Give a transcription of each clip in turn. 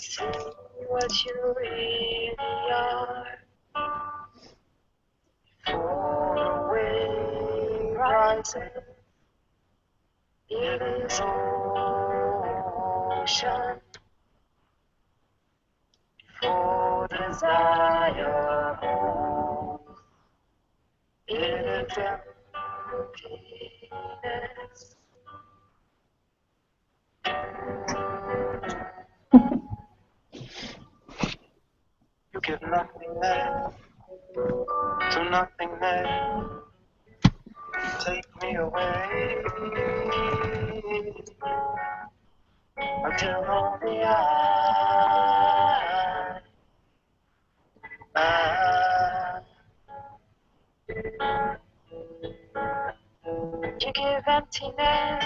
See what you really are. For wave rising, it is ocean. For desire holds, it is emptiness. You give nothingness to nothingness. Take me away until only I you give emptiness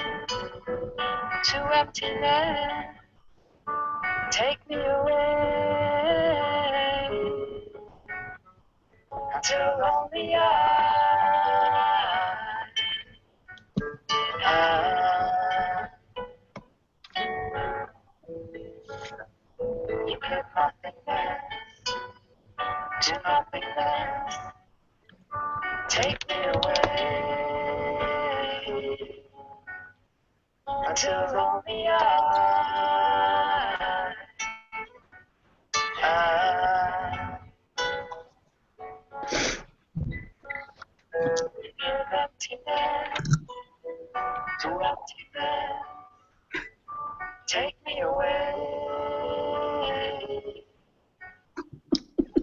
to emptiness. Take me away until only you give nothingness to nothingness. Take me away until only you give emptiness to emptiness. Take me away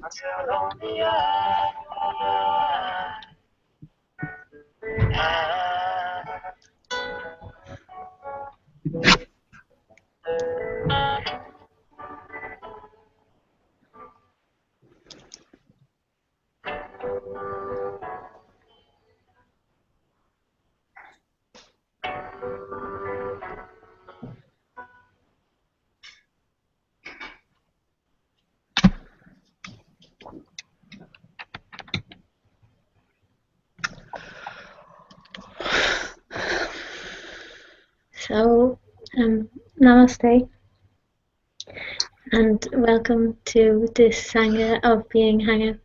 until only So, namaste, and welcome to this Sangha of Being Hangout.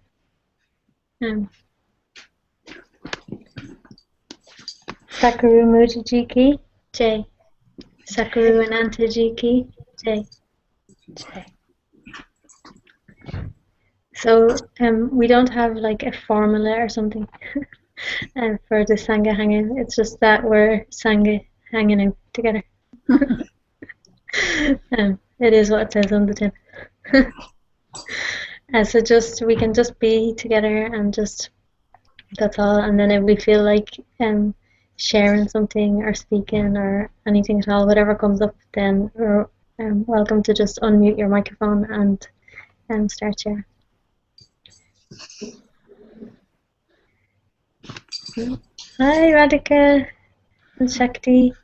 SatGuru Moojiji ki Jai. SatGuru Anantaji ki Jai. So, we don't have like a formula or something for the Sangha Hangout. It's just that we're Sangha hanging out together. It is what it says on the tin. So just we can just be together and just that's all. And then if we feel like sharing something or speaking or anything at all, whatever comes up, then we're welcome to just unmute your microphone and start sharing. Hi Radhika and Shakti.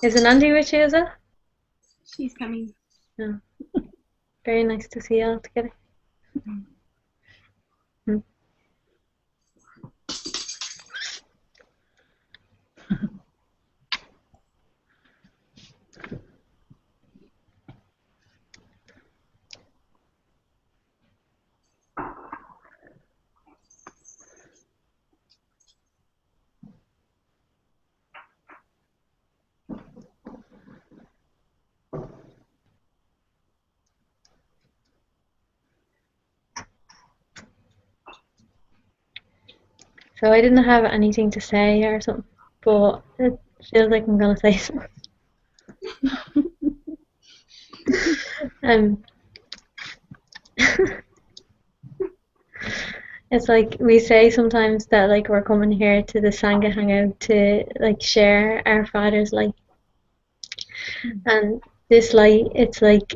Is Anandi with you as well? She's coming. Oh. Very nice to see you all together. So I didn't have anything to say or something, but it feels like I'm gonna say something. It's like we say sometimes that like we're coming here to the Sangha Hangout to like share our Father's light. And this light, it's like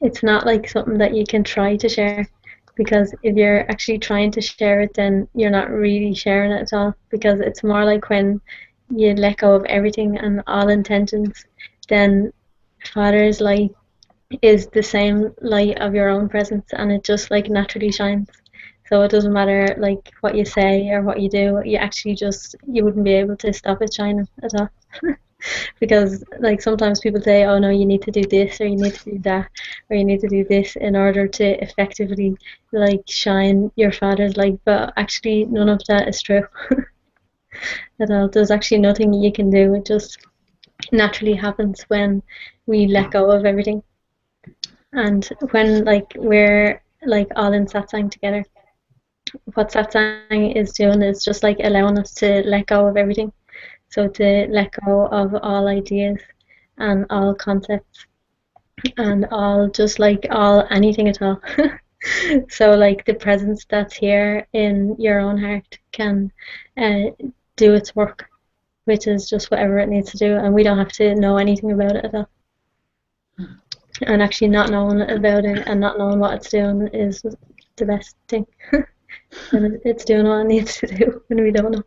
it's not like something that you can try to share, because if you're actually trying to share it, then you're not really sharing it at all, because it's more like when you let go of everything and all intentions, then Father's light is the same light of your own presence, and it just like naturally shines. So it doesn't matter like what you say or what you do, you actually just, you wouldn't be able to stop it shining at all. Because like sometimes people say, oh no, you need to do this or you need to do that or you need to do this in order to effectively like shine your father's light, but actually none of that is true at all. There's actually nothing you can do. It just naturally happens when we let go of everything, and when like we're like all in satsang together. What satsang is doing is just like allowing us to let go of everything. So to let go of all ideas and all concepts and all just like all anything at all. So like the presence that's here in your own heart can uh, do its work, which is just whatever it needs to do, and we don't have to know anything about it at all. And actually not knowing about it and not knowing what it's doing is the best thing. And it's doing what it needs to do when we don't know.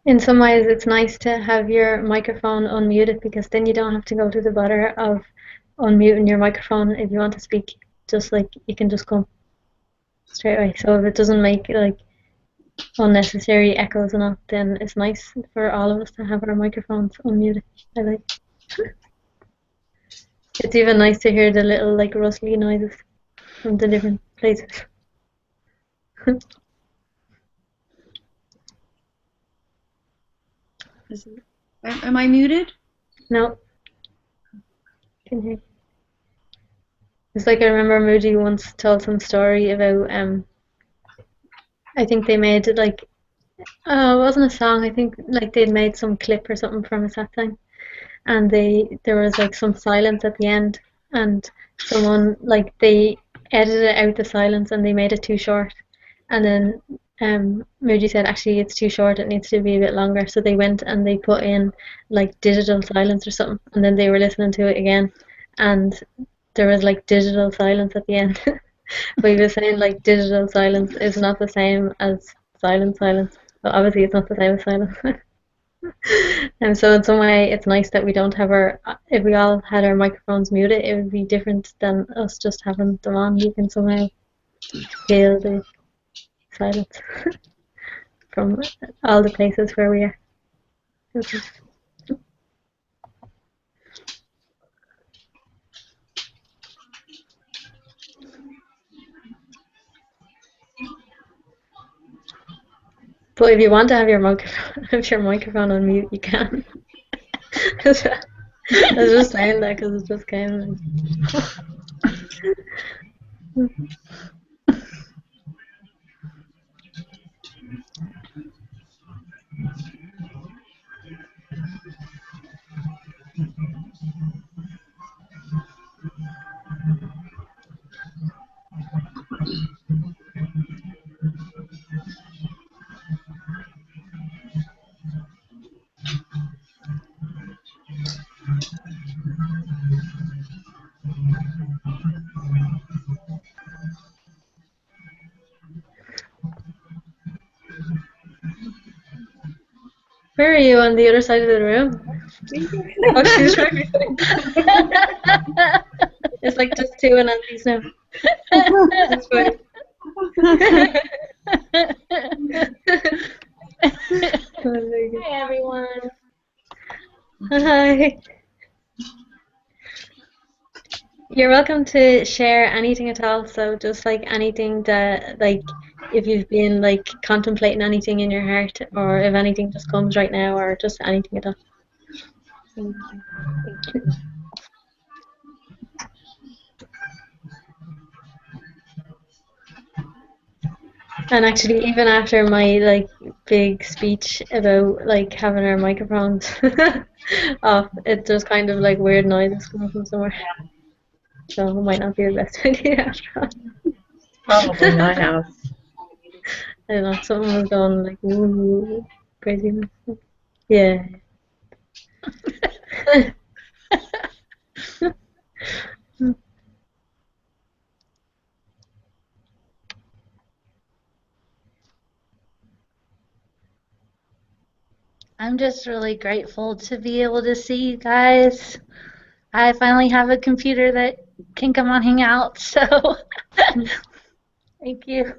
In some ways, it's nice to have your microphone unmuted because then you don't have to go to the bother of unmuting your microphone if you want to speak. Just like you can just come straight away. So if it doesn't make like unnecessary echoes and all, then it's nice for all of us to have our microphones unmuted. I like. It's even nice to hear the little like rustly noises from the different places. Am I muted? No, can hear. It's like I remember Moody once told some story about I think they made it like it wasn't a song. I think like they'd made some clip or something from a satsang, and there was like some silence at the end, and someone like they edited out the silence and they made it too short, and then Moody said actually it's too short. It needs to be a bit longer. So they went and they put in like digital silence or something, and then they were listening to it again, and there was like digital silence at the end. But he was saying like digital silence is not the same as silence. But obviously it's not the same as silence. And so in some way it's nice that we don't have our, if we all had our microphones muted, it would be different than us just having them on. You can somehow feel the silence from all the places where we are. But if you want to have your microphone, have your microphone on mute, you can. I was just saying that because it just came. Where are you, on the other side of the room? Oh, she's right beside. It's like just two Anantis now. That's funny. Hi everyone. Hi. You're welcome to share anything at all. So just like anything that, like, if you've been like contemplating anything in your heart, or if anything just comes right now, or just anything at all. Thank you. Thank you. And actually, even after my like big speech about like having our microphones off, it just kind of like weird noises coming from somewhere. So it might not be the best idea after all. Probably my house. I don't know, something was going like ooh, crazy. Yeah. I'm just really grateful to be able to see you guys. I finally have a computer that can come on Hangout, so thank you.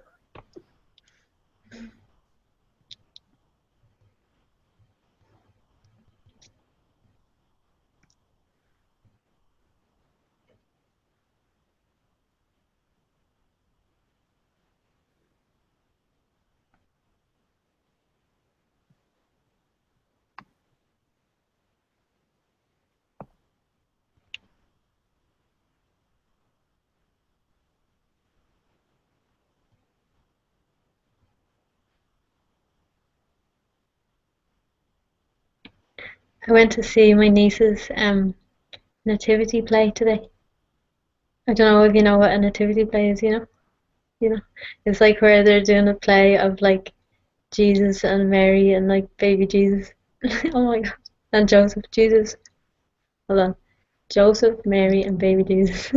I went to see my niece's nativity play today. I don't know if you know what a nativity play is, you know. It's like where they're doing a play of like Jesus and Mary and like baby Jesus. Oh my god. And Joseph, Jesus. Hold on. Joseph, Mary, and baby Jesus.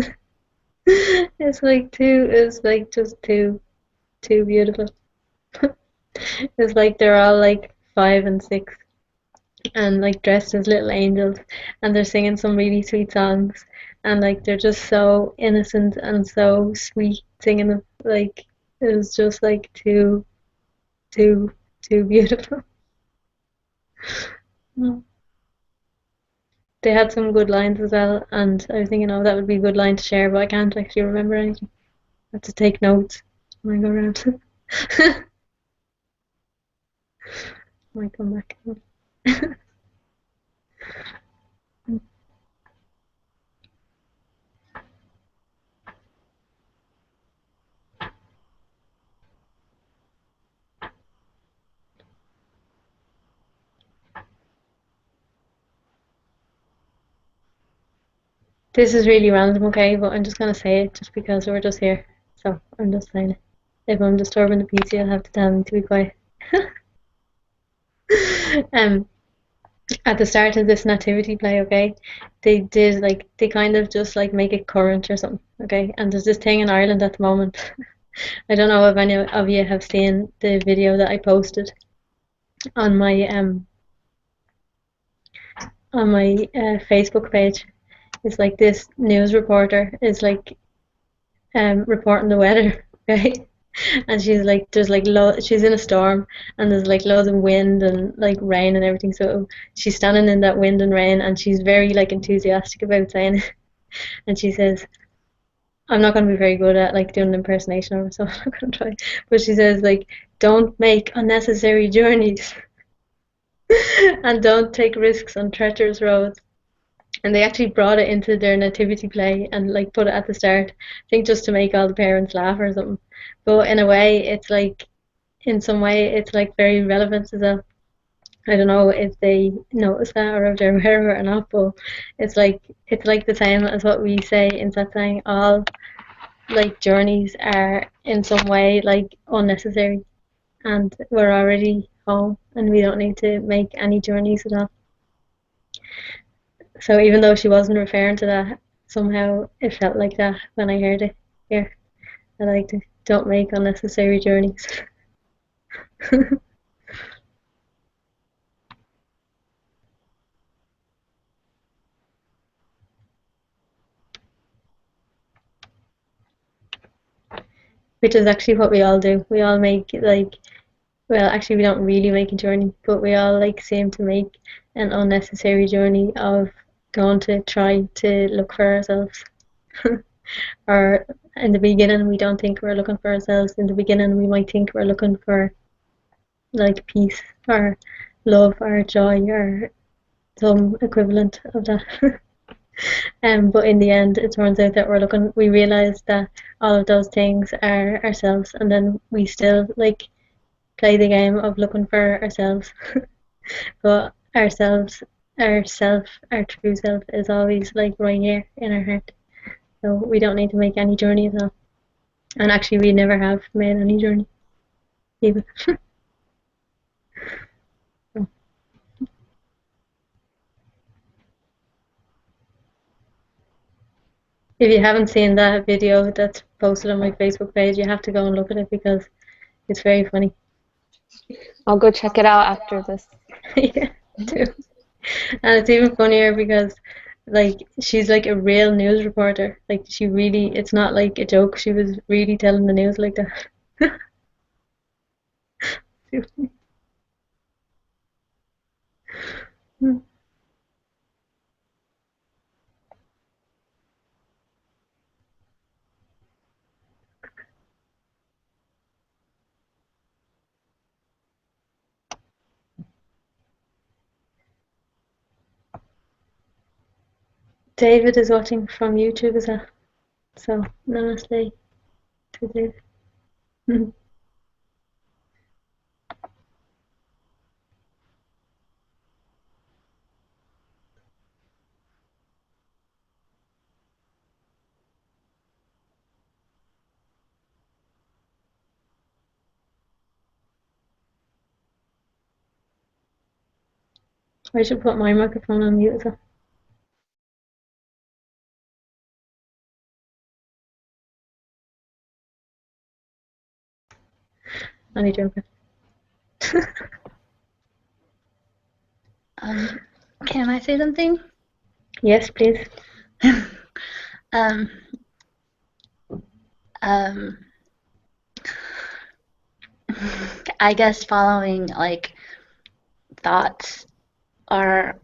It's like just too beautiful. It's like they're all like 5 and 6 and like dressed as little angels, and they're singing some really sweet songs, and like they're just so innocent and so sweet singing them. Like it was just like too beautiful. Mm. They had some good lines as well, and I was thinking, oh, that would be a good line to share, but I can't actually remember anything. I have to take notes when I go around. Might come back. This is really random, okay, but I'm just gonna say it just because we're just here. So I'm just saying it. If I'm disturbing the peace, you'll have to tell me to be quiet. um, at the start of this nativity play, okay, they kind of just like make it current or something, okay. And there's this thing in Ireland at the moment. I don't know if any of you have seen the video that I posted on my Facebook page. It's like this news reporter is like reporting the weather, right? And she's like, she's in a storm, and there's like loads of wind and like rain and everything. So she's standing in that wind and rain, and she's very like enthusiastic about saying it. And she says, I'm not going to be very good at like doing an impersonation of her, so I'm not going to try. But she says like, don't make unnecessary journeys, and don't take risks on treacherous roads. And they actually brought it into their nativity play and like put it at the start. I think just to make all the parents laugh or something. But in a way, it's like, in some way, it's like very relevant as well. I don't know if they notice that or if they're aware of it or not, but it's like the same as what we say in satsang. All like journeys are in some way like unnecessary, and we're already home, and we don't need to make any journeys at all. So even though she wasn't referring to that somehow it felt like that when I heard it here. I liked it. Don't make unnecessary journeys. Which is actually what we all do. We all make like, well, actually we don't really make a journey, but we all like seem to make an unnecessary journey of going to try to look for ourselves. Or in the beginning we don't think we're looking for ourselves. In the beginning we might think we're looking for like peace or love or joy or some equivalent of that. But in the end, it turns out that we realize that all of those things are ourselves, and then we still like play the game of looking for ourselves. But ourselves, our true self is always like right here in our heart. So we don't need to make any journey at all. And actually, we never have made any journey, even. If you haven't seen that video that's posted on my Facebook page, you have to go and look at it because it's very funny. I'll go check it out after this. Yeah, too. And it's even funnier because like she's like a real news reporter. Like she really, it's not like a joke. She was really telling the news like that. David is watching from YouTube as well. So namaste to David. I should put my microphone on mute as well. Only joking. Can I say something? Yes, please. um, I guess following like thoughts are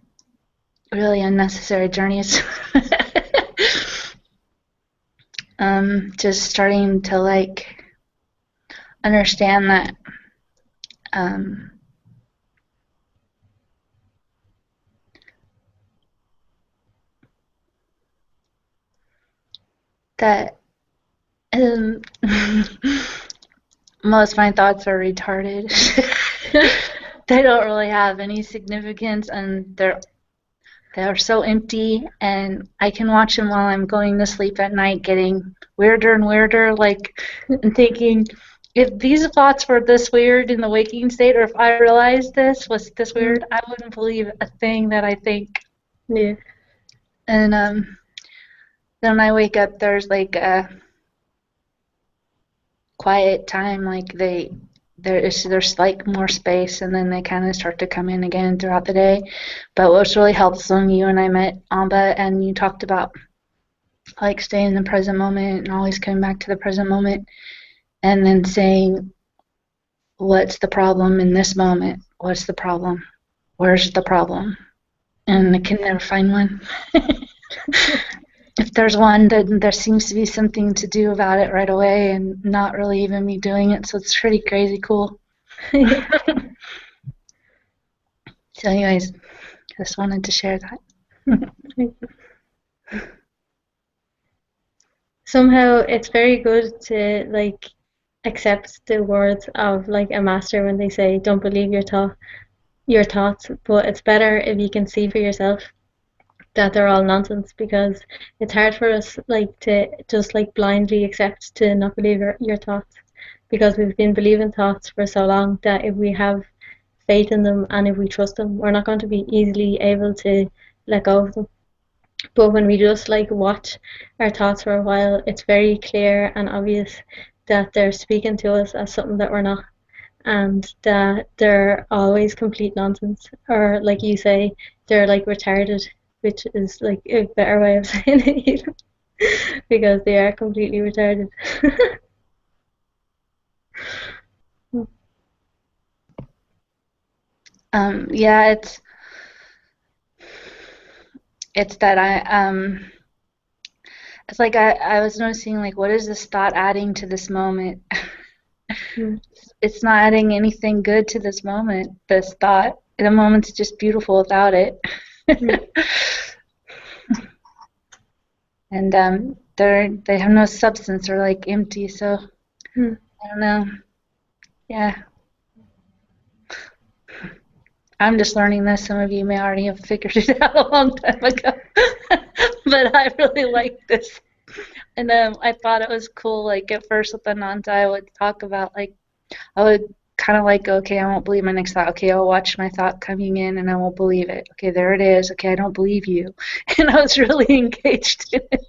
really unnecessary journeys. Just starting to like understand that that most of my thoughts are retarded. They don't really have any significance, and they're so empty, and I can watch them while I'm going to sleep at night, getting weirder and weirder, like, and thinking, if these thoughts were this weird in the waking state, or if I realized this was this weird, I wouldn't believe a thing that I think. Yeah. And then when I wake up, there's like a quiet time, like there's like more space, and then they kind of start to come in again throughout the day. But what's really helped when you and I met Amba, and you talked about like staying in the present moment and always coming back to the present moment, and then saying, what's the problem in this moment? What's the problem? Where's the problem? And I can never find one. If there's one, then there seems to be something to do about it right away, and not really even me doing it, so it's pretty crazy cool. So anyways, just wanted to share that. Somehow it's very good to like accept the words of like a master when they say don't believe your thoughts, but it's better if you can see for yourself that they're all nonsense, because it's hard for us like to just like blindly accept to not believe your thoughts, because we've been believing thoughts for so long that if we have faith in them and if we trust them, we're not going to be easily able to let go of them. But when we just like watch our thoughts for a while, it's very clear and obvious that they're speaking to us as something that we're not, and that they're always complete nonsense, or like you say, they're like retarded, which is like a better way of saying it even, because they are completely retarded. Yeah, it's that it's like I was noticing, like, what is this thought adding to this moment? Mm. It's not adding anything good to this moment, this thought. The moment's just beautiful without it. And they have no substance, or like empty, so I don't know. Yeah. I'm just learning this. Some of you may already have figured it out a long time ago. But I really like this. And I thought it was cool. Like at first with Ananta, I would talk about, like, I would kind of like, okay, I won't believe my next thought. Okay, I'll watch my thought coming in and I won't believe it. Okay, there it is. Okay, I don't believe you. And I was really engaged in it.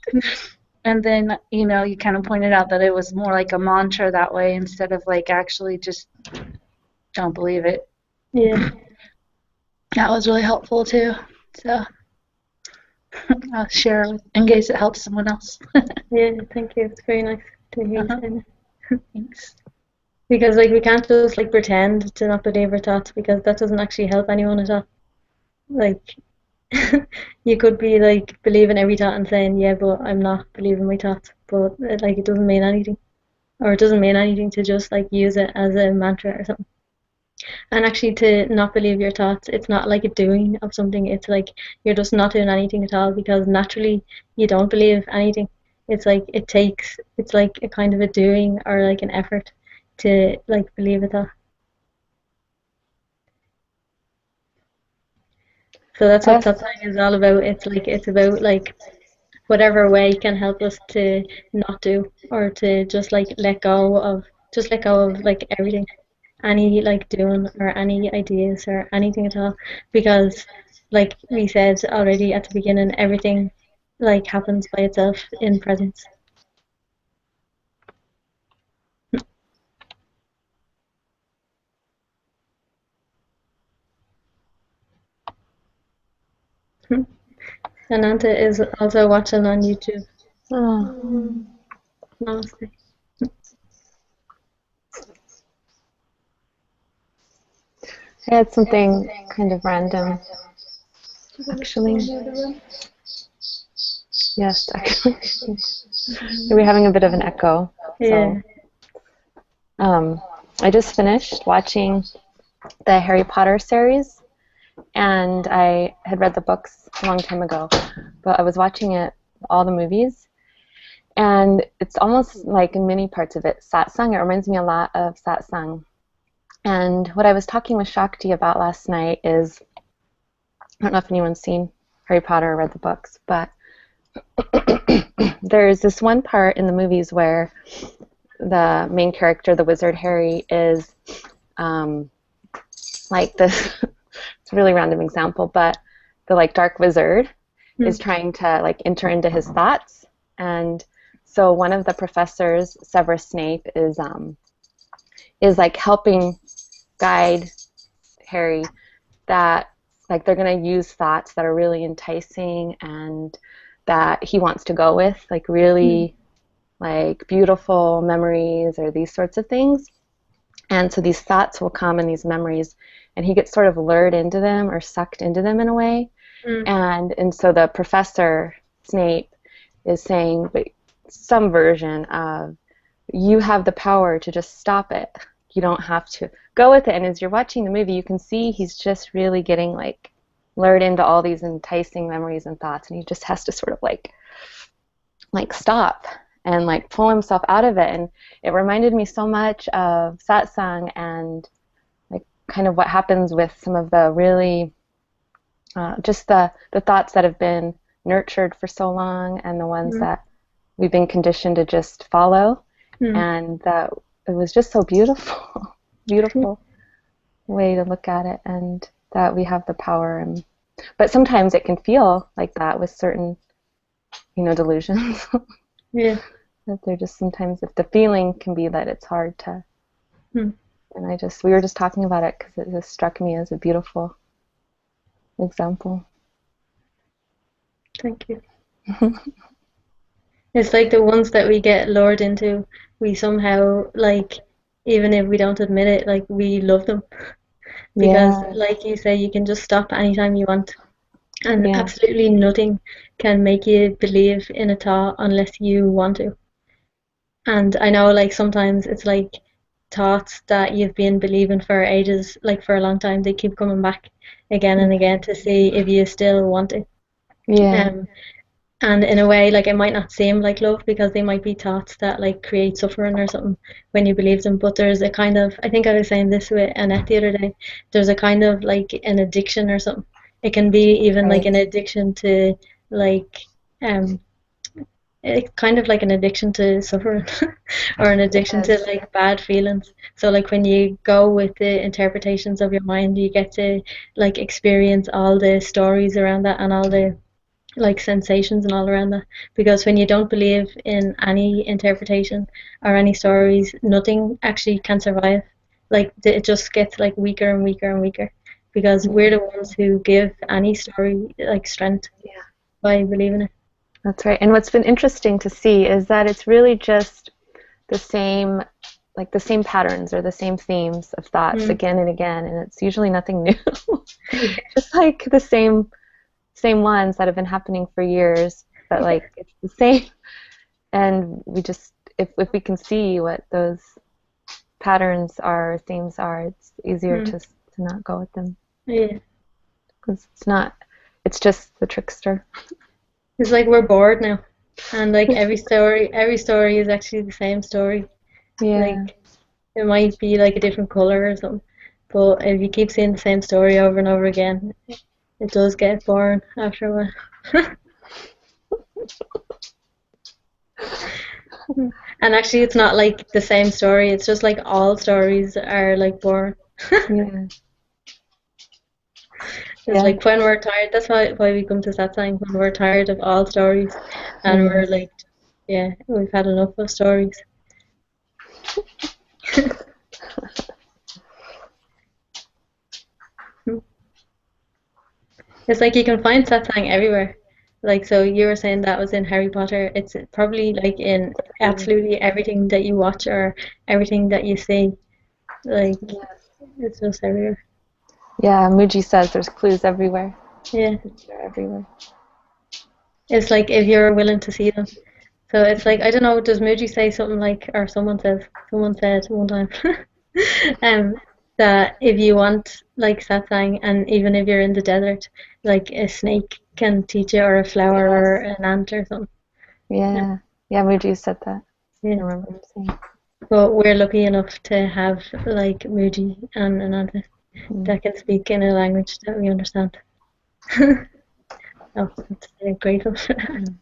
And then, you know, you kind of pointed out that it was more like a mantra that way instead of like actually just don't believe it. Yeah. That was really helpful too. So I'll share in case it helps someone else. Yeah, thank you. It's very nice to hear you say that. Thanks. Because like we can't just like pretend to not believe our thoughts, because that doesn't actually help anyone at all. Like you could be like believing every thought and saying, yeah, but I'm not believing my thoughts, but like it doesn't mean anything, or it doesn't mean anything to just like use it as a mantra or something. And actually, to not believe your thoughts, it's not like a doing of something. It's like you're just not doing anything at all, because naturally you don't believe anything. It's like it's like a kind of a doing or like an effort to like believe it all. So that's what satsang is all about. It's about like whatever way can help us to not do, or to just like let go of like everything, any like doing or any ideas or anything at all, because like we said already at the beginning, everything like happens by itself in presence. Ananta is also watching on YouTube. Oh. Namaste. I had something kind of random, actually. Yes, actually. We're having a bit of an echo. Yeah. So, I just finished watching the Harry Potter series, and I had read the books a long time ago, but I was watching it, all the movies, and it's almost like in many parts of it, satsang. It reminds me a lot of satsang. And what I was talking with Shakti about last night is, I don't know if anyone's seen Harry Potter or read the books, but there's this one part in the movies where the main character, the wizard Harry, is like this, it's a really random example, but the like dark wizard is trying to like enter into his thoughts. And so one of the professors, Severus Snape, is like helping guide Harry, that like they're going to use thoughts that are really enticing and that he wants to go with, like really like beautiful memories or these sorts of things. And so these thoughts will come and these memories, and he gets sort of lured into them or sucked into them in a way. And so the professor, Snape, is saying, but some version of, you have the power to just stop it. You don't have to go with it. And as you're watching the movie, you can see he's just really getting like lured into all these enticing memories and thoughts, and he just has to sort of like stop and like pull himself out of it. And it reminded me so much of satsang and like kind of what happens with some of the really just the thoughts that have been nurtured for so long, and the ones that we've been conditioned to just follow. And that it was just so beautiful, beautiful way to look at it, and that we have the power, and But sometimes it can feel like that with certain, delusions. Yeah. That they're just sometimes, if the feeling can be that it's hard to, Hmm. and we were just talking about it because it just struck me as a beautiful example. Thank you. It's like the ones that we get lured into, we somehow, like, even if we don't admit it, like, we love them. Because, Yeah, like you say, you can just stop anytime you want. And yeah, absolutely nothing can make you believe in a thought unless you want to. And I know, like, sometimes it's like thoughts that you've been believing for ages, like for a long time, they keep coming back again and again to see if you still want it. yeah, Um, and in a way, like, it might not seem like love because they might be thoughts that like create suffering or something when you believe them. But there's a kind of, I think I was saying this with Annette the other day, there's a kind of like an addiction or something. It can be even like right. an addiction to like um it's kind of like an addiction to suffering or an It addiction to is. like bad feelings. So like when you go with the interpretations of your mind, you get to like experience all the stories around that and all the like sensations and all around that. Because when you don't believe in any interpretation or any stories, nothing actually can survive. Like it just gets like weaker and weaker and weaker. Because we're the ones who give any story like strength Yeah, by believing it. that's right. And what's been interesting to see is that it's really just the same, like the same patterns or the same themes of thoughts Mm. again and again, and it's usually nothing new. Yeah. Just like the same ones that have been happening for years, but like it's the same. And we just, if we can see what those patterns are, themes are, it's easier Mm. to not go with them Yeah. because it's just the trickster. It's like we're bored now. And like every story is actually the same story. Yeah, Like it might be like a different color or something. But if you keep seeing the same story over and over again, it does get boring after a while. And actually it's not like the same story, it's just like all stories are like boring. yeah, It's yeah. like when we're tired, that's why we come to satsang, when we're tired of all stories and Mm. we're like, yeah, we've had enough of stories. It's like you can find satsang everywhere. Like, so you were saying that was in Harry Potter. It's probably like in absolutely everything that you watch or everything that you see. Like, it's just everywhere. Yeah, Mooji says there's clues everywhere. Yeah. They're everywhere. It's like if you're willing to see them. So it's like, I don't know, does Mooji say something like, or someone said one time, um, that if you want like satsang and even if you're in the desert, like a snake can teach you or a flower or Yes. an ant or something. Yeah. Yeah. Yeah, Mooji said that. I Yeah. remember him saying. But we're lucky enough to have like Moody and Ananta Mm. that can speak in a language that we understand. Oh, that's grateful. Mm.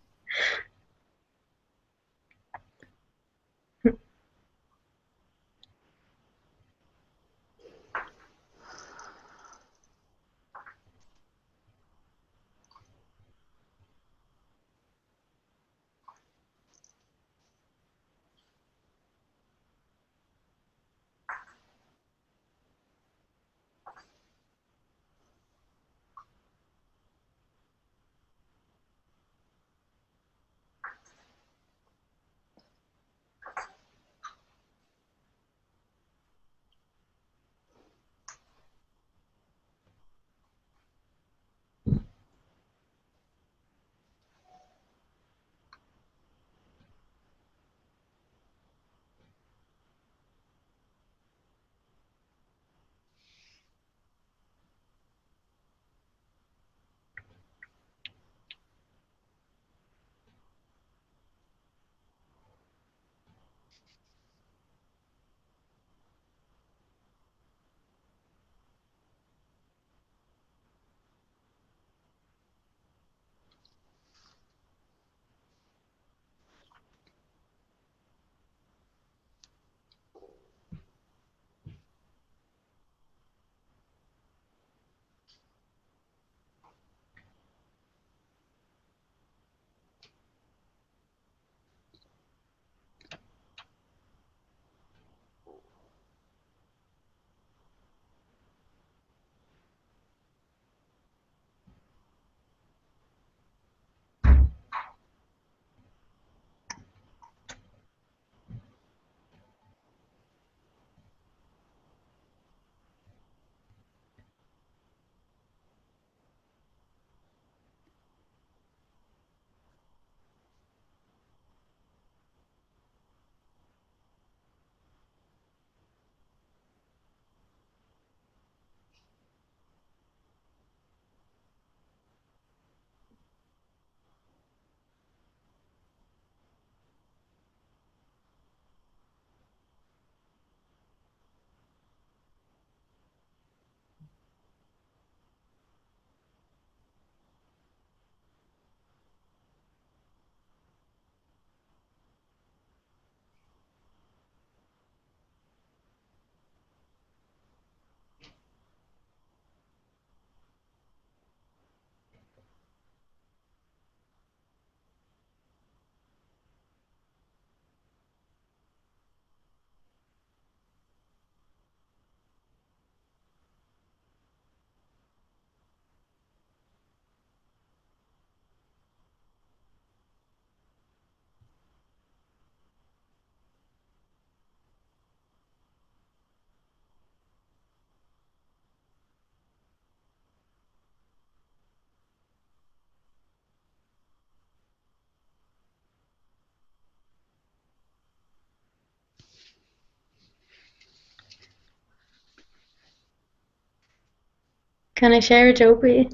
Can I share a joke with you?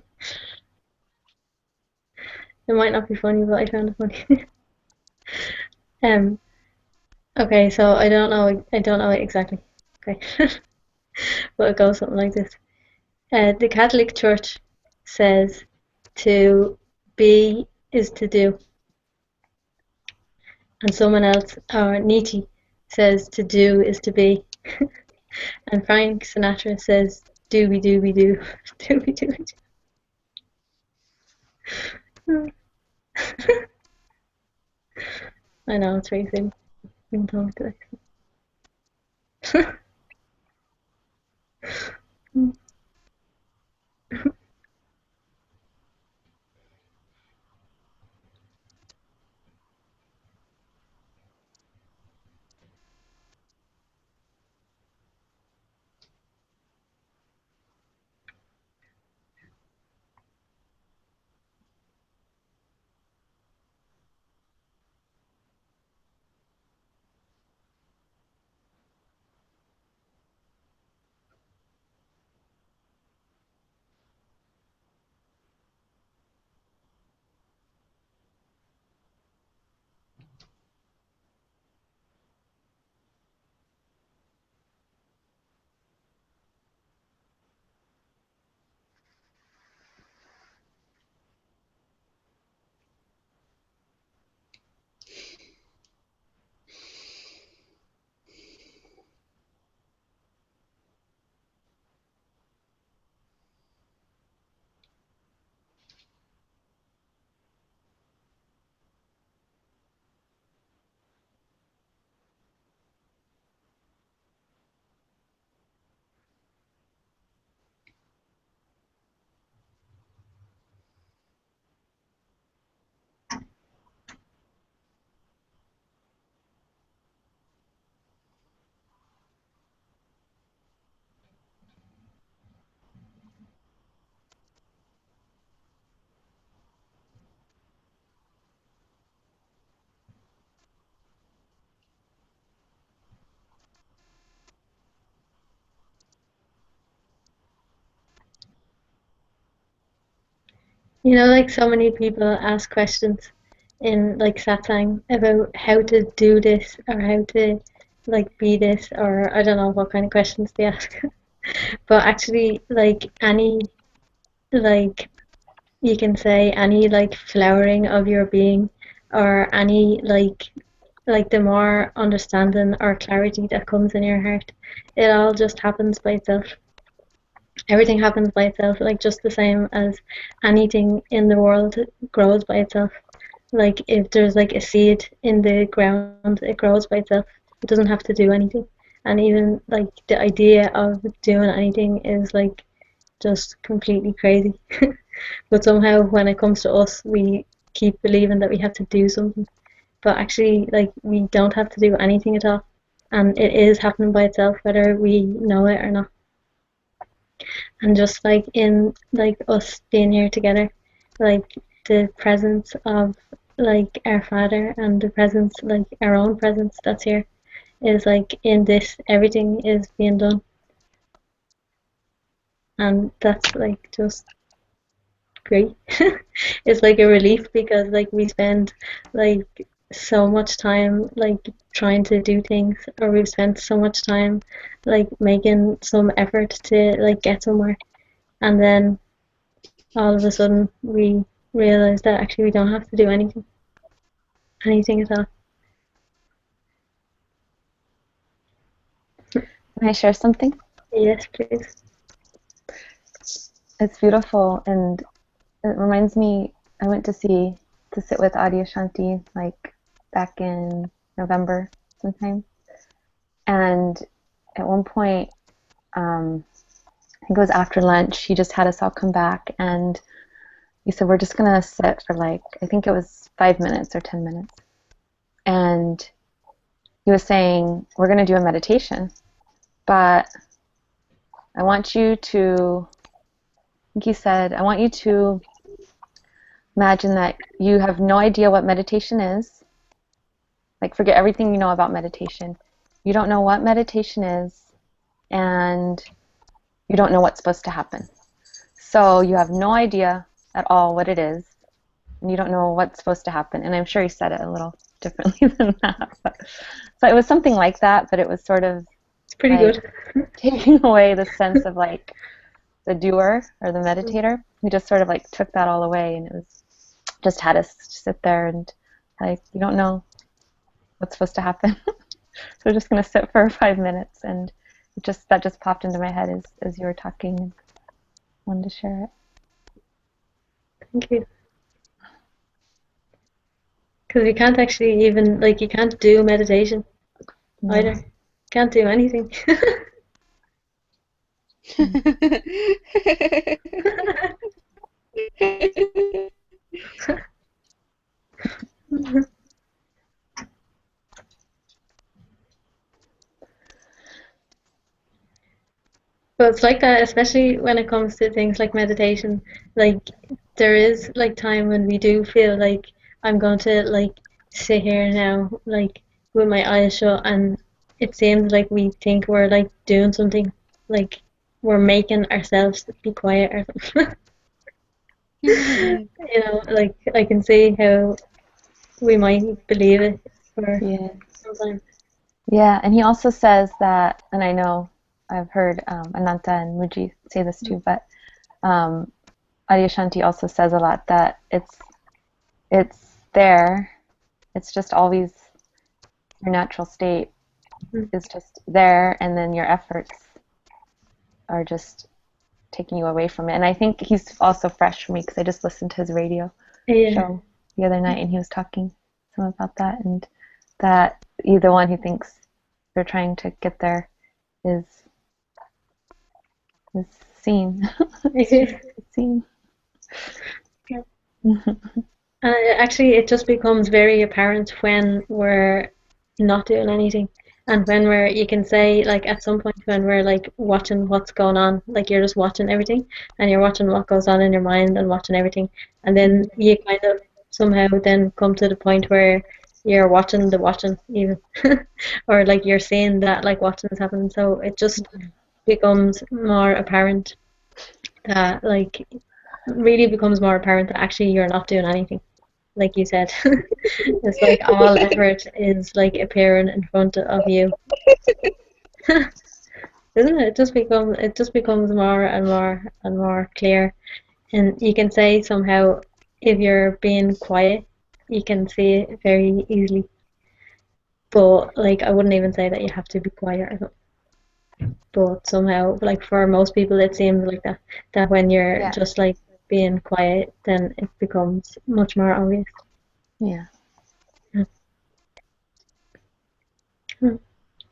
It might not be funny, but I found it funny. um. Okay, so I don't know. I don't know it exactly. Okay, but it goes something like this. The Catholic Church says to be is to do, and someone else, or Nietzsche, says to do is to be, and Frank Sinatra says dooby dooby doo, dooby dooby doo. I know it's very silly. Even talk today. You know, like so many people ask questions in like satsang about how to do this or how to like be this, or I don't know what kind of questions they ask. But actually, like any like you can say any like flowering of your being, or any like the more understanding or clarity that comes in your heart, it all just happens by itself. Everything happens by itself, like just the same as anything in the world grows by itself. Like if there's like a seed in the ground, it grows by itself. It doesn't have to do anything. And even like the idea of doing anything is like just completely crazy. But somehow when it comes to us, we keep believing that we have to do something. But actually, like we don't have to do anything at all. And it is happening by itself, whether we know it or not. And just like in like us being here together, like the presence of like our father and the presence, like our own presence that's here, is like in this everything is being done. And that's like just great. It's like a relief because like we spend like so much time like trying to do things, or we've spent so much time like making some effort to like get somewhere, and then all of a sudden we realize that actually we don't have to do anything at all. Can I share something? Yes, please. It's beautiful, and it reminds me, I went to sit with Adi Ashanti like back in November sometime. And at one point, I think it was after lunch, he just had us all come back, and he said, we're just going to sit for like, I think it was 5 minutes or 10 minutes. And he was saying, we're going to do a meditation, but I want you to, I think he said, I want you to imagine that you have no idea what meditation is. Like, forget everything you know about meditation. You don't know what meditation is, and you don't know what's supposed to happen. so you have no idea at all what it is, and you don't know what's supposed to happen. And I'm sure he said it a little differently than that. So it was something like that, but it was sort of It's pretty like good. taking away the sense of like the doer or the meditator. He just sort of like took that all away, and it was just had us sit there and like you don't know what's supposed to happen. So we're just gonna sit for 5 minutes, and that just popped into my head as you were talking, and wanted to share it. Thank you. Because you can't actually even, like, you can't do meditation either. Can't do anything. But it's like that, especially when it comes to things like meditation. Like, there is like time when we do feel like I'm going to like sit here now, like with my eyes shut, and it seems like we think we're like doing something, like we're making ourselves be quiet or something. You know, like I can see how we might believe it for Yeah. sometimes. Yeah, and he also says that, and I know I've heard Ananta and Muji say this too, but Adyashanti also says a lot that it's there. It's just always your natural state is just there, and then your efforts are just taking you away from it. And I think he's also fresh for me because I just listened to his radio show the other night, and he was talking some about that, and that either one who thinks they're trying to get there is seen. Seen. Actually, it just becomes very apparent when we're not doing anything, and when you can say, like, at some point when we're like watching what's going on, like you're just watching everything, and you're watching what goes on in your mind and watching everything, and then you kind of somehow then come to the point where you're watching the watching even, or like you're seeing that like watching is happening. So it just becomes more apparent that like really becomes more apparent that actually you're not doing anything, like you said. It's like all effort is like appearing in front of you. Isn't it? It just becomes more and more and more clear. And you can say somehow if you're being quiet, you can see it very easily. But like I wouldn't even say that you have to be quiet or something. But somehow, like for most people, it seems like that when you're just like being quiet, then it becomes much more obvious. Yeah.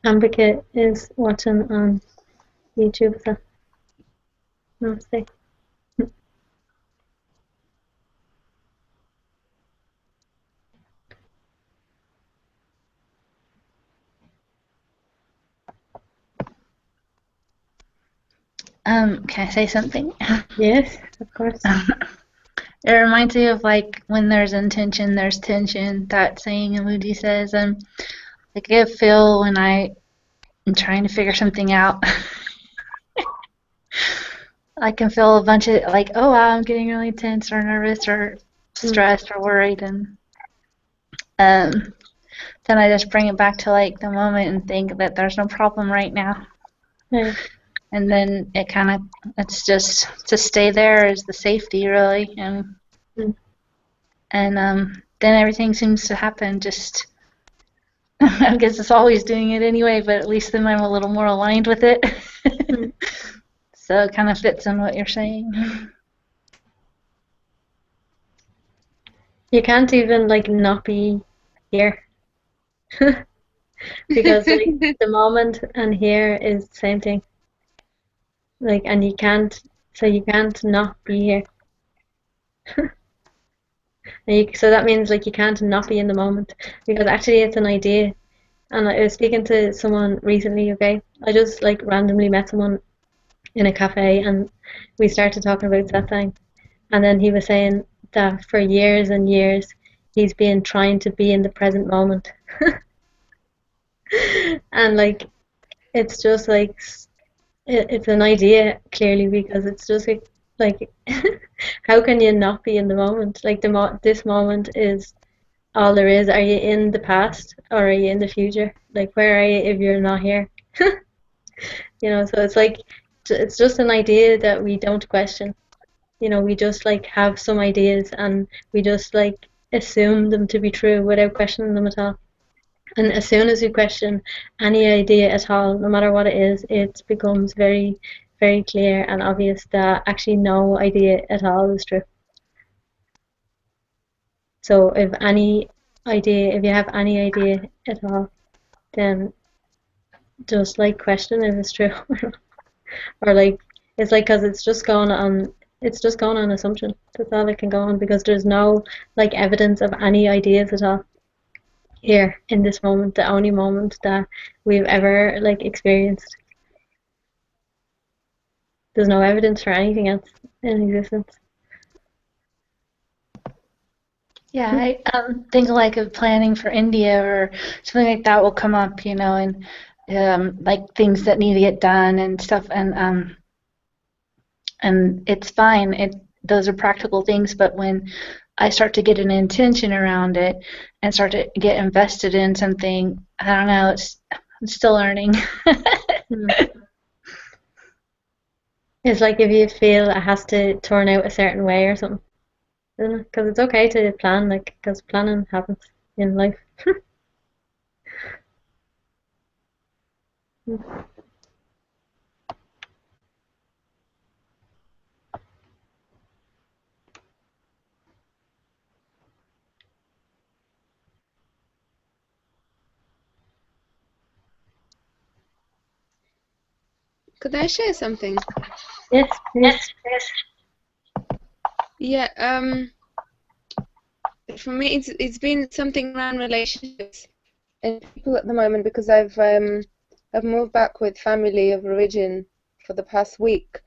Ambika is watching on YouTube, so namaste. Can I say something? Yes, of course. It reminds me of like when there's intention, there's tension. That saying Moody says, like I feel when I am trying to figure something out. I can feel a bunch of like, oh wow, I'm getting really tense or nervous or stressed or worried, and then I just bring it back to like the moment and think that there's no problem right now. Yeah. And then it's just to stay there is the safety really, and then everything seems to happen. Just I guess it's always doing it anyway, but at least then I'm a little more aligned with it. So it kind of fits in what you're saying. You can't even like not be here. Because like the moment and here is the same thing. Like, and you can't not be here. So that means like you can't not be in the moment, because actually it's an idea. And I was speaking to someone recently, okay? I just like randomly met someone in a cafe, and we started talking about satsang, and then he was saying that for years and years he's been trying to be in the present moment. And like it's just like it's an idea clearly, because it's just like like how can you not be in the moment? Like this moment is all there is. Are you in the past or are you in the future? Like where are you if you're not here? So it's like it's just an idea that we don't question. We just like have some ideas and we just like assume them to be true without questioning them at all. And as soon as we question any idea at all, no matter what it is, it becomes very, very clear and obvious that actually no idea at all is true. So if you have any idea at all, then just like question if it's true, or like it's like because it's just going on assumption. That's all it can go on because there's no like evidence of any ideas at all here in this moment, the only moment that we've ever like experienced. There's no evidence for anything else in existence. Yeah, I think like of planning for India or something like that will come up, and like things that need to get done and stuff, and it's fine. Those are practical things, but when I start to get an intention around it and start to get invested in something, I don't know, I'm still learning. It's like if you feel it has to turn out a certain way or something, isn't it? Because it's okay to plan, like, because planning happens in life. Could I share something? Yes, yes. Yeah, for me it's been something around relationships and people at the moment because I've moved back with family of origin for the past week,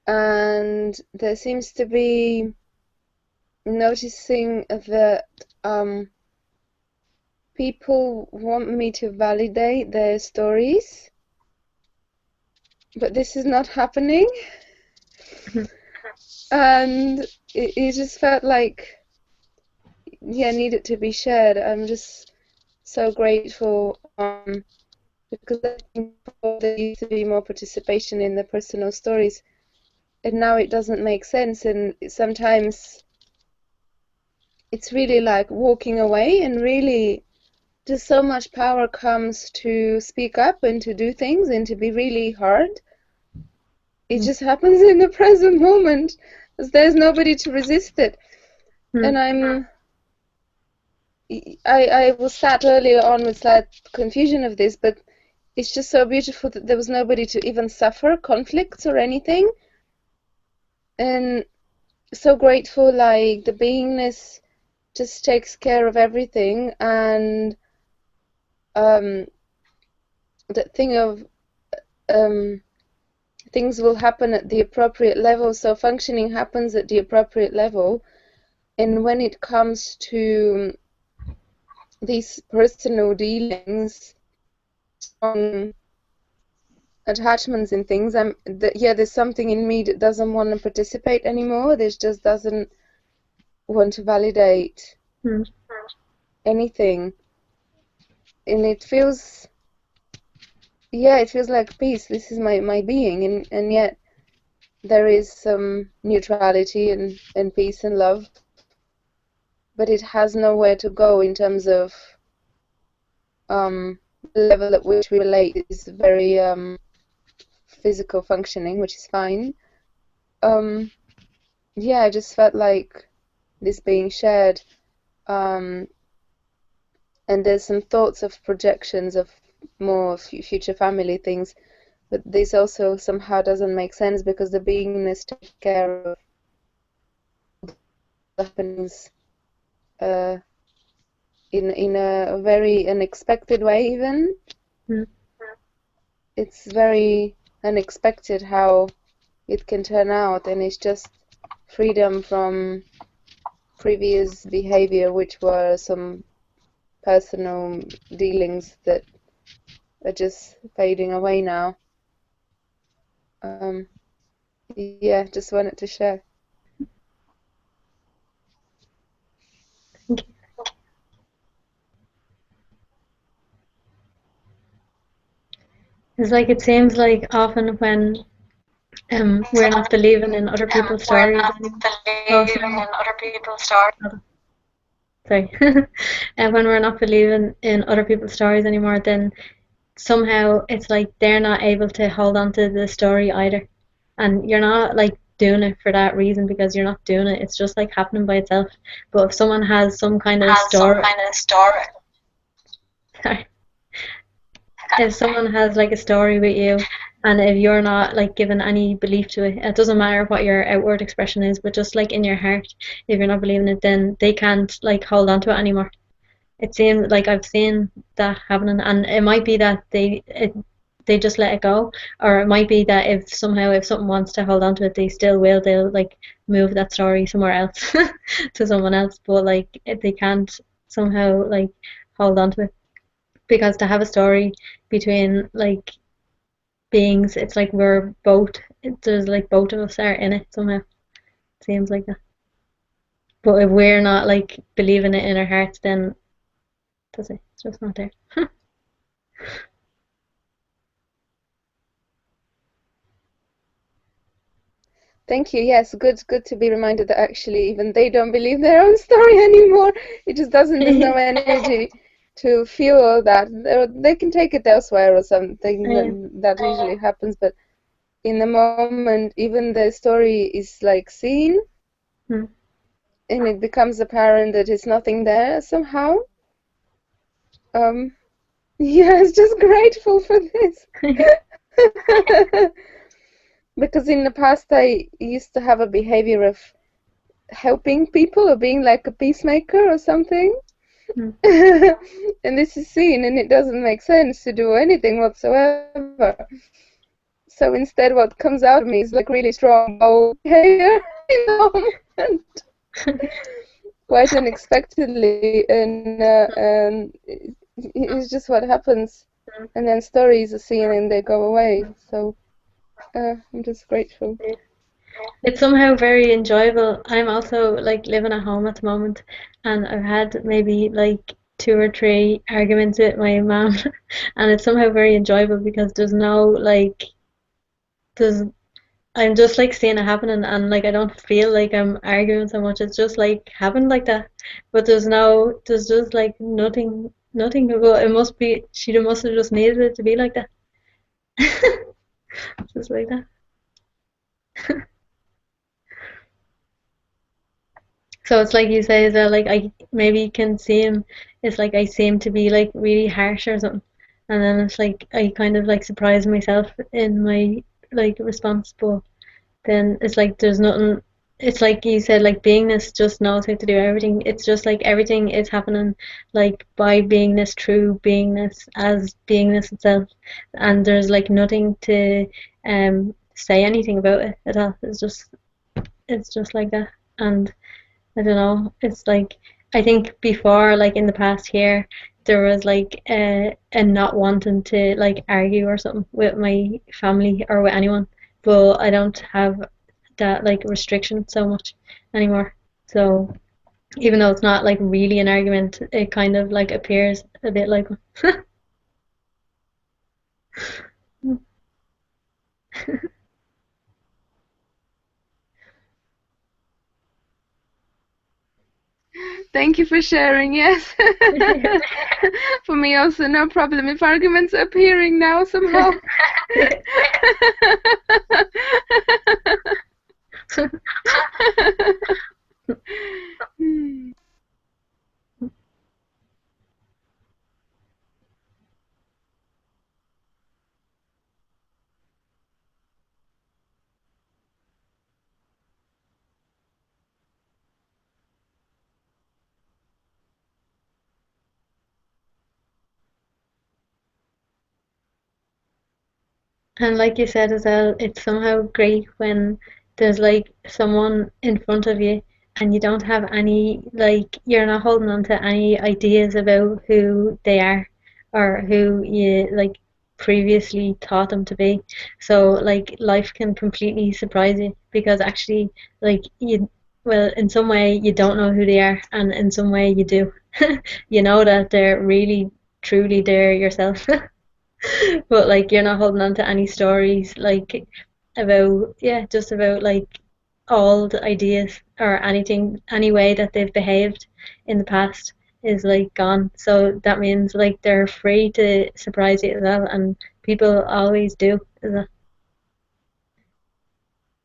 and there seems to be noticing that people want me to validate their stories, but this is not happening. And it just felt like, yeah, needed to be shared. I'm just so grateful because I think before there used to be more participation in the personal stories, and now it doesn't make sense. And sometimes it's really like walking away, and really just so much power comes to speak up and to do things and to be really hard. It just happens in the present moment, as there's nobody to resist it. And I was sat earlier on with slight confusion of this, but it's just so beautiful that there was nobody to even suffer conflicts or anything. And so grateful, like the beingness just takes care of everything. And that thing of things will happen at the appropriate level, so functioning happens at the appropriate level. And when it comes to these personal dealings, attachments and things, there's something in me that doesn't want to participate anymore. This just doesn't want to validate anything. And it feels like peace. This is my being, and yet there is some neutrality and peace and love, but it has nowhere to go in terms of the level at which we relate is very physical functioning, which is fine. I just felt like this being shared, and there's some thoughts of projections of more future family things, but this also somehow doesn't make sense because the beingness takes care of happenings in a very unexpected way. Even it's very unexpected how it can turn out, and it's just freedom from previous behavior, which were some personal dealings that are just fading away now. yeah, just wanted to share. Thank you. It's like it seems like often when we're not believing in other people's stories anymore. Oh, sorry. And when we're not believing in other people's stories anymore, then somehow it's like they're not able to hold on to the story either. And you're not like doing it for that reason because you're not doing it. It's just like happening by itself. But if someone has some kind of story, sorry, if someone has like a story with you, and if you're not like given any belief to it, it doesn't matter what your outward expression is, but just like in your heart, if you're not believing it, then they can't like hold on to it anymore. It seems like I've seen that happening, and it might be that they just let it go, or it might be that if somehow if something wants to hold on to it, they still will. They'll like move that story somewhere else to someone else, but like if they can't somehow like hold on to it, because to have a story between like beings, it's like we're both. There's like both of us are in it somehow. It seems like that. But if we're not like believing it in our hearts, then that's it. It's just not there. Thank you. Yes, good to be reminded that actually even they don't believe their own story anymore. It just doesn't. There's no energy to fuel that. They can take it elsewhere or something. That usually happens, but in the moment, even the story is like seen, and it becomes apparent that it's nothing there somehow. Yeah, I was just grateful for this. Because in the past I used to have a behavior of helping people or being like a peacemaker or something. And this is seen and it doesn't make sense to do anything whatsoever. So instead what comes out of me is like really strong bold behavior in the moment. Quite unexpectedly, and it's just what happens. And then stories are seen and they go away. So I'm just grateful. It's somehow very enjoyable. I'm also like living at home at the moment, and I've had maybe like 2 or 3 arguments with my mom, and it's somehow very enjoyable because there's no like there's I'm just like seeing it happening, and like I don't feel like I'm arguing so much. It's just like happened like that, but there's just like nothing. Well, it must be she must have just needed it to be like that, just like that. So it's like you say that like I maybe can seem it's like I seem to be like really harsh or something, and then it's like I kind of like surprise myself in my like response, but then it's like there's nothing. It's like you said, like beingness just knows how to do everything. It's just like everything is happening like by beingness, through beingness, as beingness itself, and there's like nothing to say anything about it at all. It's just like that, and I don't know. It's like I think before, like in the past year, there was like a not wanting to like argue or something with my family or with anyone, but I don't have that like restriction so much anymore. So even though it's not like really an argument, it kind of like appears a bit like one. Thank you for sharing, yes. For me also, no problem if arguments are appearing now somehow. And like you said as well, it's somehow great when there's like someone in front of you and you don't have any, like, you're not holding on to any ideas about who they are or who you like previously thought them to be. So like life can completely surprise you because actually like well, in some way you don't know who they are, and in some way you do. You know that they're really truly they're yourself. But like you're not holding on to any stories like about, yeah, just about like old ideas or anything, any way that they've behaved in the past is like gone. So that means like they're free to surprise you as well, and people always do as well.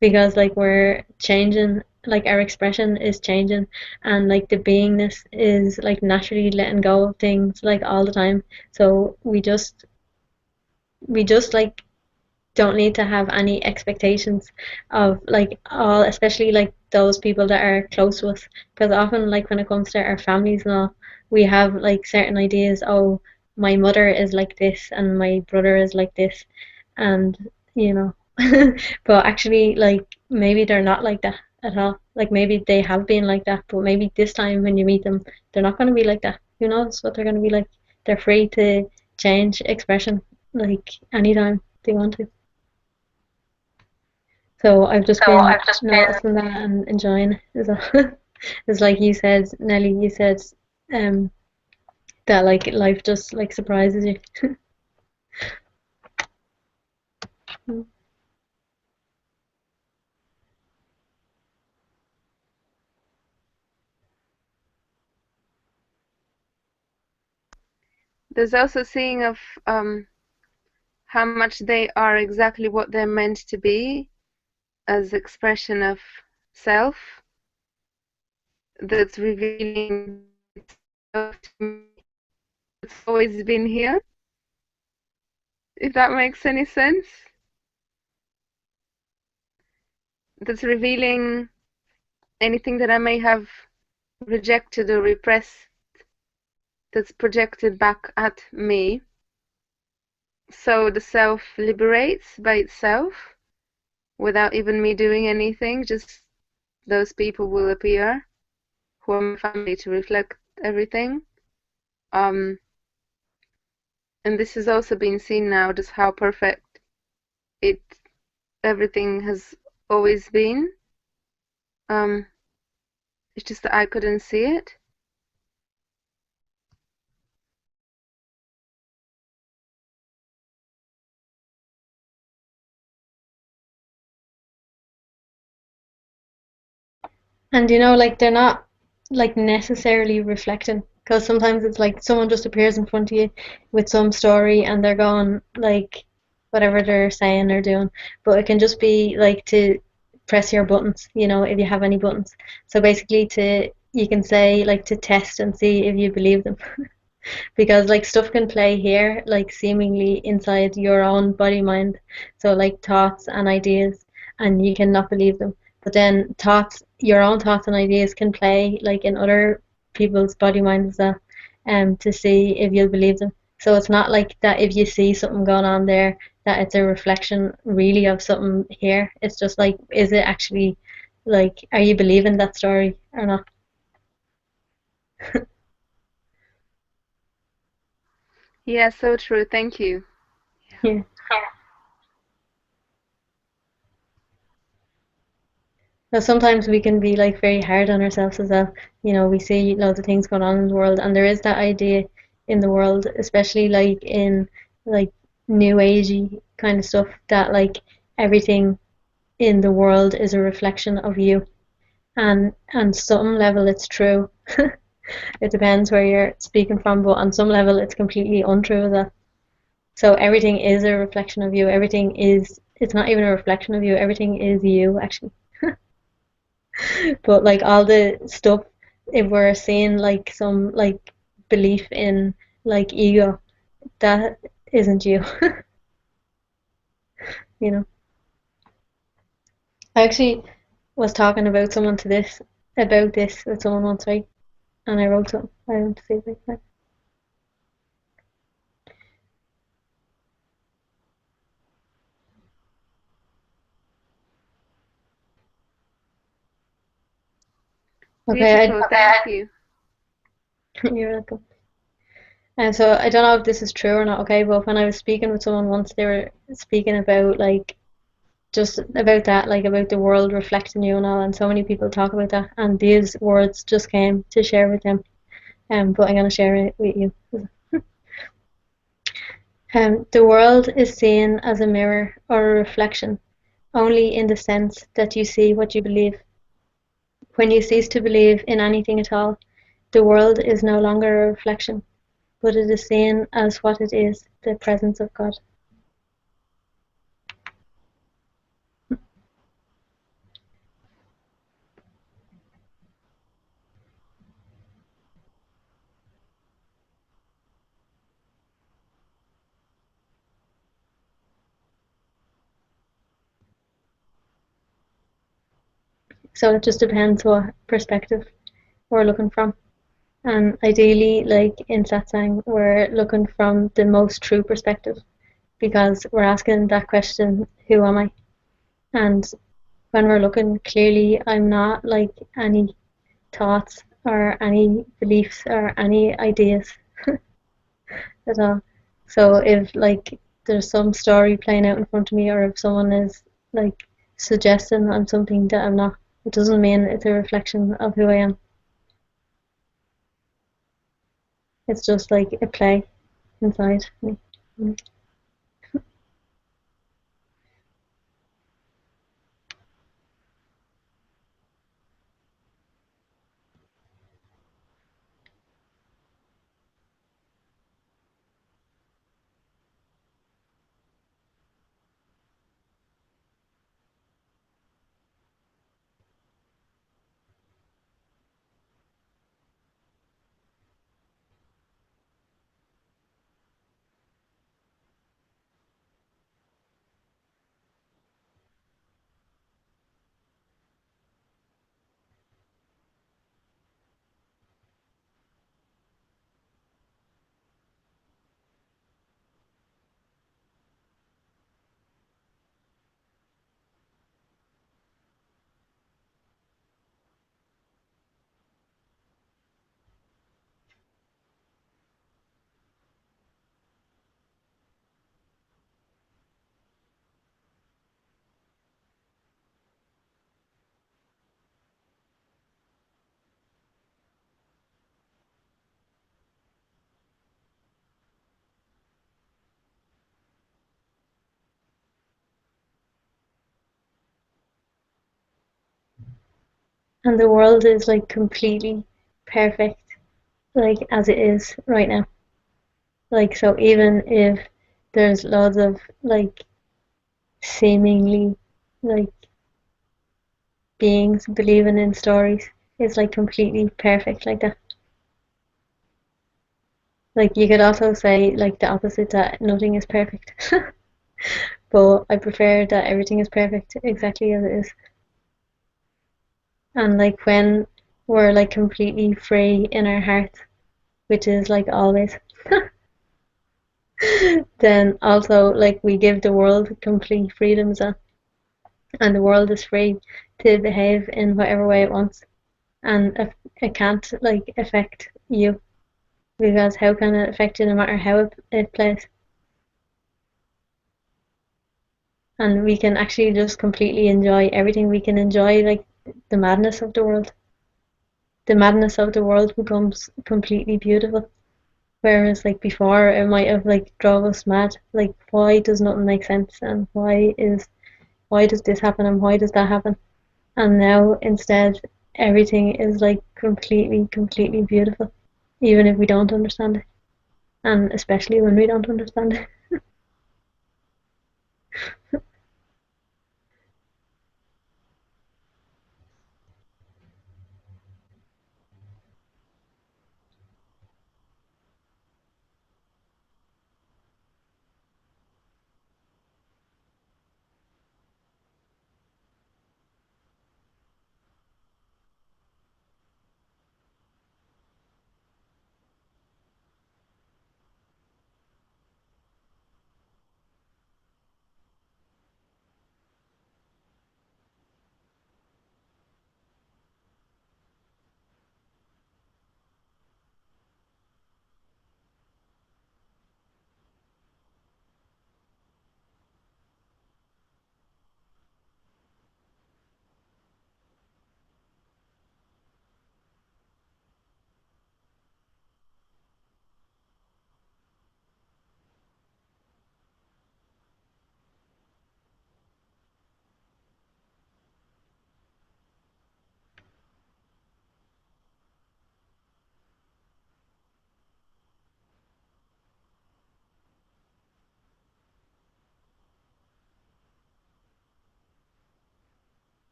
Because like we're changing, like our expression is changing, and like the beingness is like naturally letting go of things like all the time. So we just like don't need to have any expectations of like all, especially like those people that are close to us, because often like when it comes to our families and all, we have like certain ideas. Oh, my mother is like this and my brother is like this, and you know. But actually like maybe they're not like that at all. Like maybe they have been like that, but maybe this time when you meet them they're not going to be like that. Who knows what they're going to be like. They're free to change expression like anytime they want to. So I've just been noticing that and enjoying it. It's like you said, Nelly, you said um that like life just like surprises you. There's also seeing of how much they are exactly what they're meant to be as expression of self, that's revealing itself to me. It's always been here, if that makes any sense. That's revealing anything that I may have rejected or repressed, that's projected back at me. So the self liberates by itself without even me doing anything. Just those people will appear who are my family to reflect everything. And this has also been seen now, just how perfect it everything has always been. It's just that I couldn't see it. And you know, like they're not like necessarily reflecting, because sometimes it's like someone just appears in front of you with some story and they're going like whatever they're saying or doing, but it can just be like to press your buttons, you know, if you have any buttons. So basically to you can say like to test and see if you believe them. Because like stuff can play here like seemingly inside your own body mind, so like thoughts and ideas, and you cannot believe them. But then thoughts, your own thoughts and ideas can play like in other people's body minds as well, to see if you'll believe them. So it's not like that if you see something going on there that it's a reflection really of something here. It's just like, is it actually, like, are you believing that story or not? Yeah, so true. Thank you. Yeah. Now sometimes we can be like very hard on ourselves as well. You know, we see loads of things going on in the world, and there is that idea in the world, especially like in like new agey kind of stuff, that like everything in the world is a reflection of you. And some level it's true. It depends where you're speaking from, but on some level it's completely untrue as well. So everything is a reflection of you. Everything is, it's not even a reflection of you, everything is you actually. But like all the stuff, if we're seeing like some like belief in like ego, that isn't you. You know. I actually was talking about someone to this about this with someone once, right? And I wrote something. I want to say it like that. Okay, Beautiful. Thank you. you're welcome. And so I don't know if this is true or not, okay, but when I was speaking with someone once, they were speaking about like just about that, like about the world reflecting you and all, and so many people talk about that, and these words just came to share with them, but I'm gonna share it with you. The world is seen as a mirror or a reflection, only in the sense that you see what you believe. When you cease to believe in anything at all, the world is no longer a reflection, but it is seen as what it is, the presence of God. So it just depends what perspective we're looking from. And ideally, like in satsang, we're looking from the most true perspective because we're asking that question, who am I? And when we're looking clearly, I'm not like any thoughts or any beliefs or any ideas at all. So if like there's some story playing out in front of me, or if someone is like suggesting I'm something that I'm not, it doesn't mean it's a reflection of who I am. It's just like a play inside me. And the world is like completely perfect, like as it is right now. Like, so even if there's lots of like seemingly like beings believing in stories, it's like completely perfect like that. Like you could also say like the opposite, that nothing is perfect. But I prefer that everything is perfect exactly as it is. And like when we're like completely free in our hearts, which is like always, then also like we give the world complete freedom as well. And the world is free to behave in whatever way it wants. And if it can't like affect you, because how can it affect you no matter how it plays? And we can actually just completely enjoy everything. We can enjoy like the madness of the world. The madness of the world becomes completely beautiful. Whereas like before it might have like drove us mad. Like why does nothing make sense, and why does this happen and why does that happen? And now instead everything is like completely beautiful. Even if we don't understand it. And especially when we don't understand it.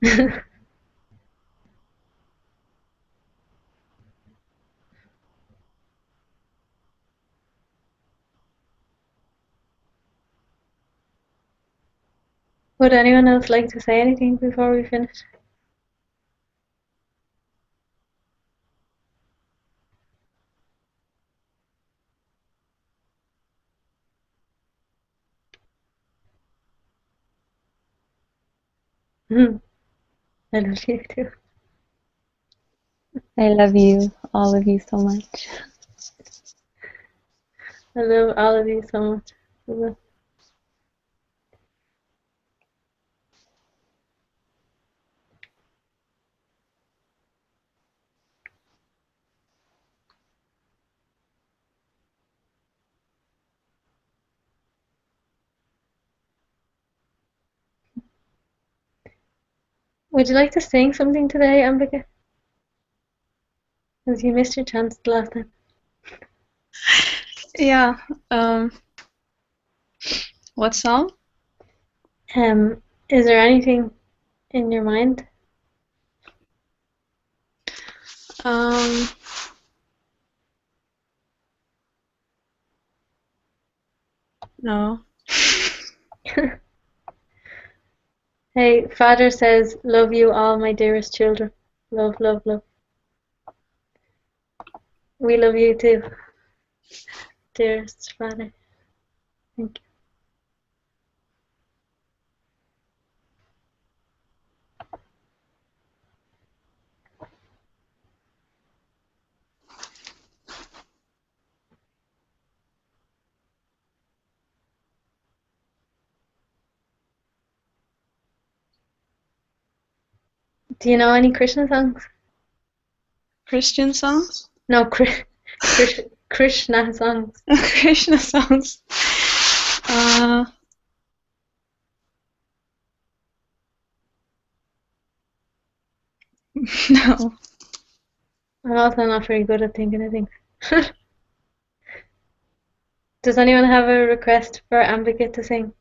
Would anyone else like to say anything before we finish? I love you too. I love you, all of you, so much. I love all of you so much. Would you like to sing something today, Ambika? Because you missed your chance the last time. Yeah. What song? Is there anything in your mind? No. Hey, Father says, love you all, my dearest children. Love, love, love. We love you too, dearest Father. Thank you. Do you know any Krishna songs? Christian songs? No, Krishna songs. Krishna songs. No. I'm also not very good at thinking of things. Does anyone have a request for Ambika to sing?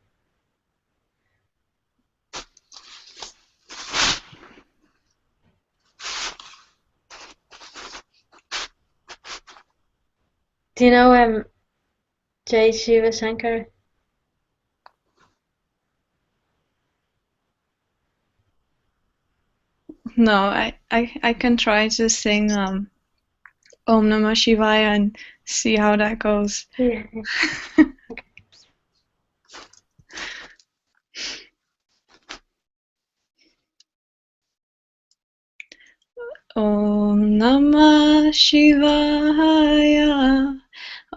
Do you know Jai Shiva Shankar? No, I can try to sing Om Namah Shivaya and see how that goes. Yeah. Om Namah Shivaya.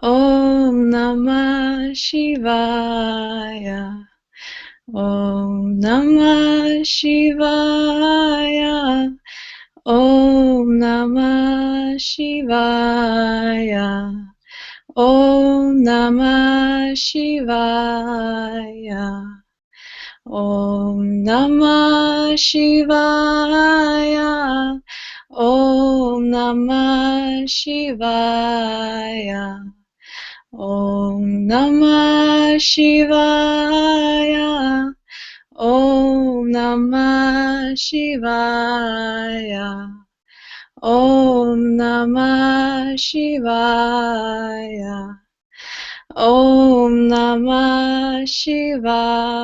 Om Namah Shivaya. Om Namah Shivaya. Om Namah Shivaya. Om Namah Shivaya. Om Namah Shivaya. Om Namah Shivaya. Om Namah Shivaya. Om Namah Shivaya. Om Namah Shivaya. Om Namah Shivaya.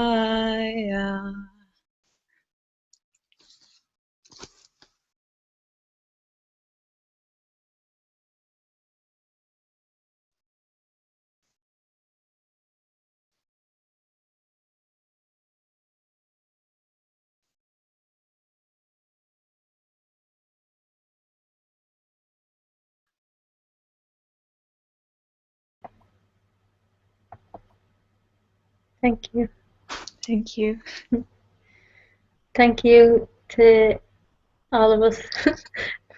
Thank you. Thank you. Thank you to all of us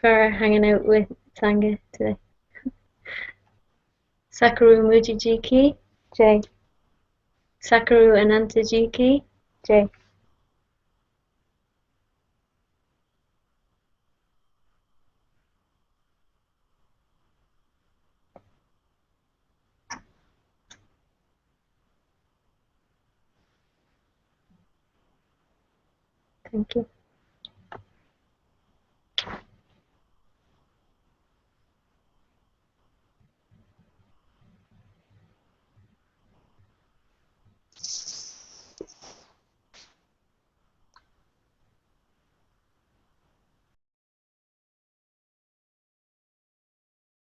for hanging out with Sangha today. SatGuru Moojiji ki Jai. SatGuru Anantaji ki Jai. Thank you.